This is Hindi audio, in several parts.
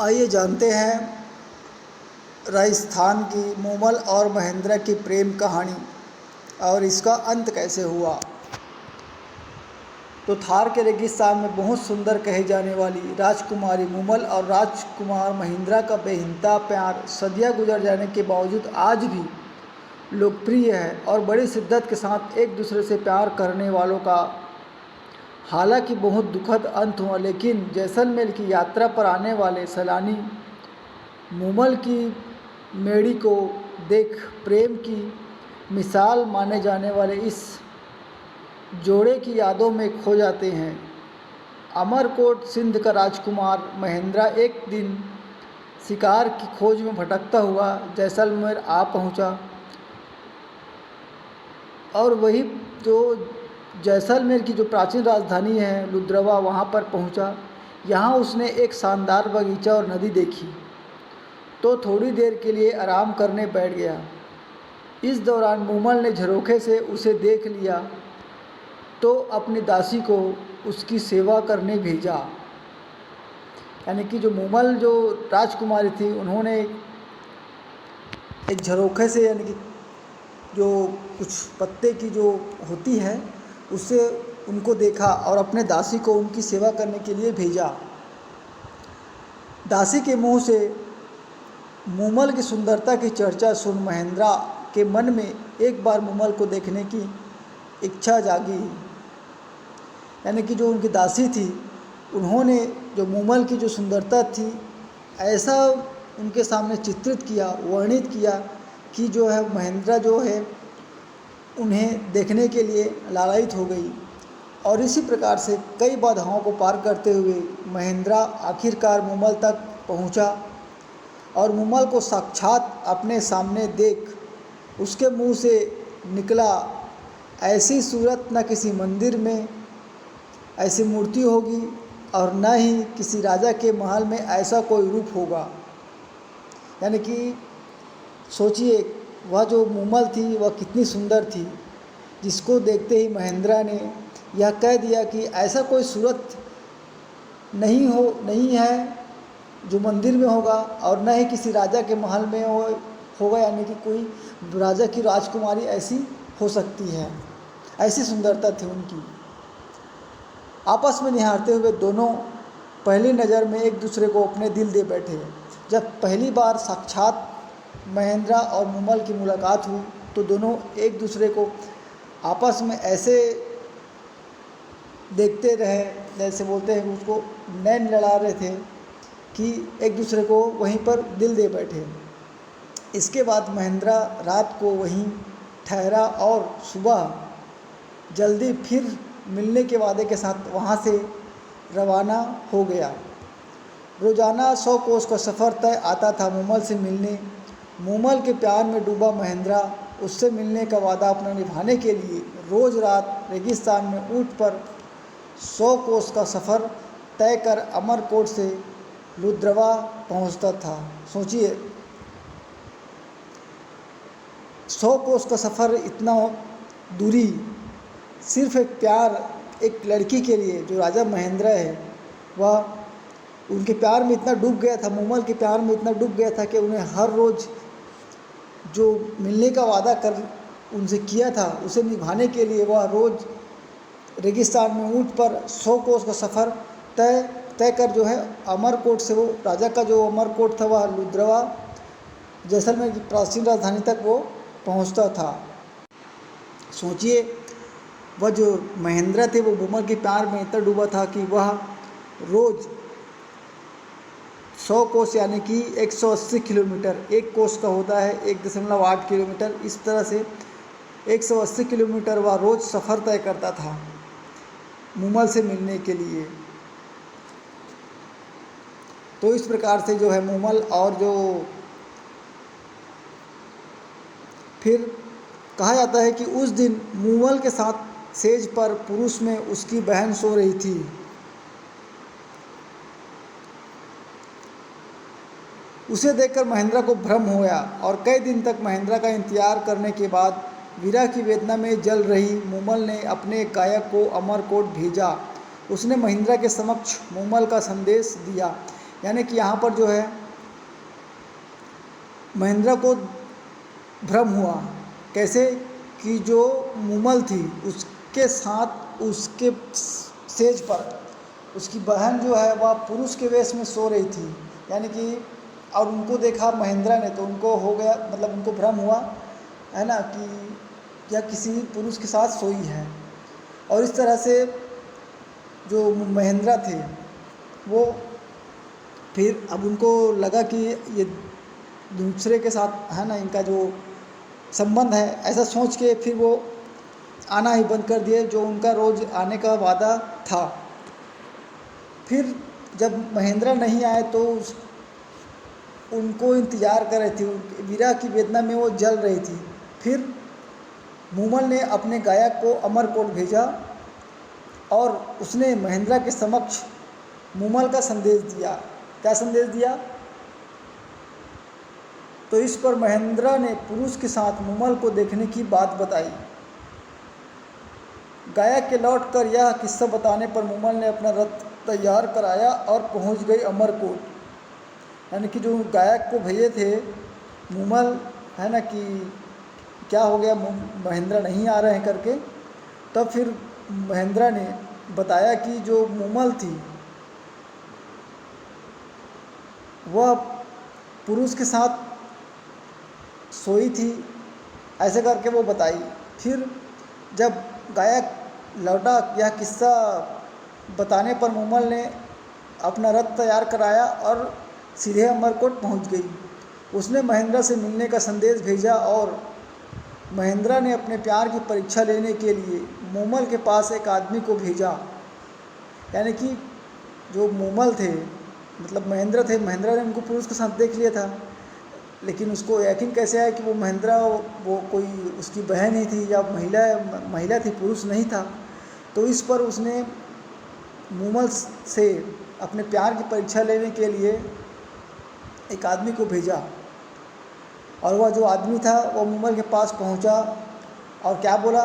आइए जानते हैं राजस्थान की मूमल और महेंद्र की प्रेम कहानी और इसका अंत कैसे हुआ। तो थार के रेगिस्तान में बहुत सुंदर कही जाने वाली राजकुमारी मूमल और राजकुमार महेंद्र का बेहिंता प्यार सदियां गुजर जाने के बावजूद आज भी लोकप्रिय है और बड़ी शिद्दत के साथ एक दूसरे से प्यार करने वालों का हालांकि बहुत दुखद अंत हुआ। लेकिन जैसलमेर की यात्रा पर आने वाले सैलानी मूमल की मेढ़ी को देख प्रेम की मिसाल माने जाने वाले इस जोड़े की यादों में खो जाते हैं। अमरकोट सिंध का राजकुमार महेंद्र एक दिन शिकार की खोज में भटकता हुआ जैसलमेर आ पहुंचा और वही जो जैसलमेर की जो प्राचीन राजधानी है लुद्रवा वहाँ पर पहुँचा। यहाँ उसने एक शानदार बगीचा और नदी देखी तो थोड़ी देर के लिए आराम करने बैठ गया। इस दौरान मूमल ने झरोखे से उसे देख लिया तो अपनी दासी को उसकी सेवा करने भेजा। यानी कि जो मूमल जो राजकुमारी थी उन्होंने एक झरोखे से यानी कि जो कुछ पत्ते की जो होती है उससे उनको देखा और अपने दासी को उनकी सेवा करने के लिए भेजा। दासी के मुंह से मूमल की सुंदरता की चर्चा सुन महेंद्र के मन में एक बार मूमल को देखने की इच्छा जागी। यानी कि जो उनकी दासी थी उन्होंने जो मूमल की जो सुंदरता थी ऐसा उनके सामने चित्रित किया, वर्णित किया कि जो है महेंद्र जो है उन्हें देखने के लिए लालायित हो गई। और इसी प्रकार से कई बाधाओं को पार करते हुए महेंद्र आखिरकार मूमल तक पहुंचा और मूमल को साक्षात अपने सामने देख उसके मुंह से निकला, ऐसी सूरत न किसी मंदिर में ऐसी मूर्ति होगी और न ही किसी राजा के महल में ऐसा कोई रूप होगा। यानी कि सोचिए वह जो मूमल थी वह कितनी सुंदर थी, जिसको देखते ही महेंद्र ने यह कह दिया कि ऐसा कोई सूरत नहीं है जो मंदिर में होगा और न ही किसी राजा के महल में होगा। यानी कि कोई राजा की राजकुमारी ऐसी हो सकती है, ऐसी सुंदरता थी उनकी। आपस में निहारते हुए दोनों पहली नज़र में एक दूसरे को अपने दिल दे बैठे। जब पहली बार साक्षात महेंद्र और मूमल की मुलाकात हुई तो दोनों एक दूसरे को आपस में ऐसे देखते रहे, जैसे बोलते हैं उसको नैन लड़ा रहे थे कि एक दूसरे को वहीं पर दिल दे बैठे। इसके बाद महेंद्र रात को वहीं ठहरा और सुबह जल्दी फिर मिलने के वादे के साथ वहाँ से रवाना हो गया। रोज़ाना 100 कोस का सफ़र तय आता था मूमल से मिलने। मूमल के प्यार में डूबा महेंद्र उससे मिलने का वादा अपना निभाने के लिए रोज़ रात रेगिस्तान में ऊँट पर 100 कोस का सफ़र तय कर अमरकोट से लुद्रवा पहुंचता था। सोचिए 100 कोस का सफ़र, इतना दूरी सिर्फ एक प्यार, एक लड़की के लिए जो राजा महेंद्र है वह उनके प्यार में इतना डूब गया था, मूमल के प्यार में इतना डूब गया था कि उन्हें हर रोज़ जो मिलने का वादा कर उनसे किया था उसे निभाने के लिए वह रोज़ रेगिस्तान में ऊँट पर 100 कोस का सफ़र तय कर जो है अमरकोट से, वो राजा का जो अमरकोट था वह लुद्रवा जैसलमेर की प्राचीन राजधानी तक वो पहुंचता था। सोचिए वह जो महेंद्र थे वो मूमल के प्यार में इतना डूबा था कि वह रोज़ 100 कोस यानी कि 180 किलोमीटर, एक कोस का होता है 1.8 किलोमीटर, इस तरह से 180 किलोमीटर वह रोज़ सफ़र तय करता था मूमल से मिलने के लिए। तो इस प्रकार से जो है मूमल और जो फिर कहा जाता है कि उस दिन मूमल के साथ सेज पर पुरुष में उसकी बहन सो रही थी। उसे देखकर महेंद्र को भ्रम हुआ और कई दिन तक महेंद्र का इंतजार करने के बाद विरह की वेदना में जल रही मूमल ने अपने गायक को अमरकोट भेजा। उसने महेंद्र के समक्ष मूमल का संदेश दिया यानी कि यहाँ पर जो है महेंद्र को भ्रम हुआ। कैसे कि जो मूमल थी उसके साथ उसके सेज पर उसकी बहन जो है वह पुरुष के वेश में सो रही थी। यानी कि और उनको देखा महेंद्र ने तो उनको हो गया, मतलब उनको भ्रम हुआ है ना कि यह किसी पुरुष के साथ सोई है। और इस तरह से जो महेंद्र थे वो फिर अब उनको लगा कि ये दूसरे के साथ है ना इनका जो संबंध है, ऐसा सोच के फिर वो आना ही बंद कर दिए, जो उनका रोज़ आने का वादा था। फिर जब महेंद्र नहीं आए तो उनको इंतज़ार कर रही थी, विरह की वेदना में वो जल रही थी। फिर मूमल ने अपने गायक को अमरकोट भेजा और उसने महेंद्र के समक्ष मूमल का संदेश दिया। क्या संदेश दिया? तो इस पर महेंद्र ने पुरुष के साथ मूमल को देखने की बात बताई। गायक के लौटकर यह किस्सा बताने पर मूमल ने अपना रथ तैयार कराया और पहुंच गई अमरकोट। यानी कि जो गायक को भेजे थे मूमल, है ना कि क्या हो गया, महेंद्र नहीं आ रहे हैं करके, तब फिर महेंद्र ने बताया कि जो मूमल थी वह पुरुष के साथ सोई थी, ऐसे करके वो बताई। फिर जब गायक लौटा यह किस्सा बताने पर मूमल ने अपना रथ तैयार कराया और सीधे अमरकोट पहुंच गई। उसने महेंद्र से मिलने का संदेश भेजा और महेंद्र ने अपने प्यार की परीक्षा लेने के लिए मूमल के पास एक आदमी को भेजा। यानी कि जो मूमल थे, मतलब महेंद्र थे, महेंद्र ने उनको पुरुष के साथ देख लिया था, लेकिन उसको यकीन कैसे आया कि वो महेंद्र वो कोई उसकी बहन ही थी या महिला थी, पुरुष नहीं था। तो इस पर उसने मूमल से अपने प्यार की परीक्षा लेने के लिए एक आदमी को भेजा और वह जो आदमी था वो मूमल के पास पहुंचा और क्या बोला,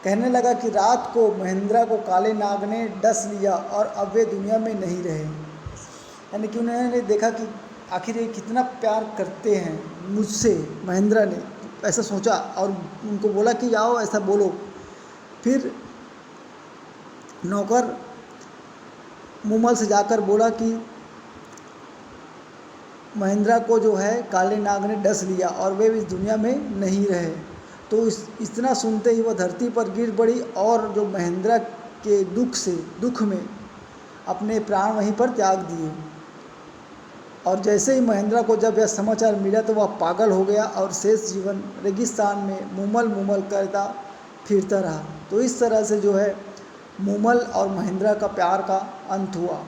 कहने लगा कि रात को महेंद्र को काले नाग ने डस लिया और अब वे दुनिया में नहीं रहे। यानी कि उन्होंने देखा कि आखिर ये कितना प्यार करते हैं मुझसे, महेंद्र ने ऐसा सोचा और उनको बोला कि आओ ऐसा बोलो। फिर नौकर मूमल से जाकर बोला कि महेंद्र को जो है काले नाग ने डस लिया और वे इस दुनिया में नहीं रहे। तो इतना सुनते ही वह धरती पर गिर पड़ी और जो महेंद्र के दुख में अपने प्राण वहीं पर त्याग दिए। और जैसे ही महेंद्र को जब यह समाचार मिला तो वह पागल हो गया और शेष जीवन रेगिस्तान में मूमल करता फिरता रहा। तो इस तरह से जो है मूमल और महेंद्र का प्यार का अंत हुआ।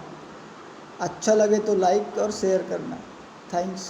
अच्छा लगे तो लाइक और शेयर करना। थैंक्स।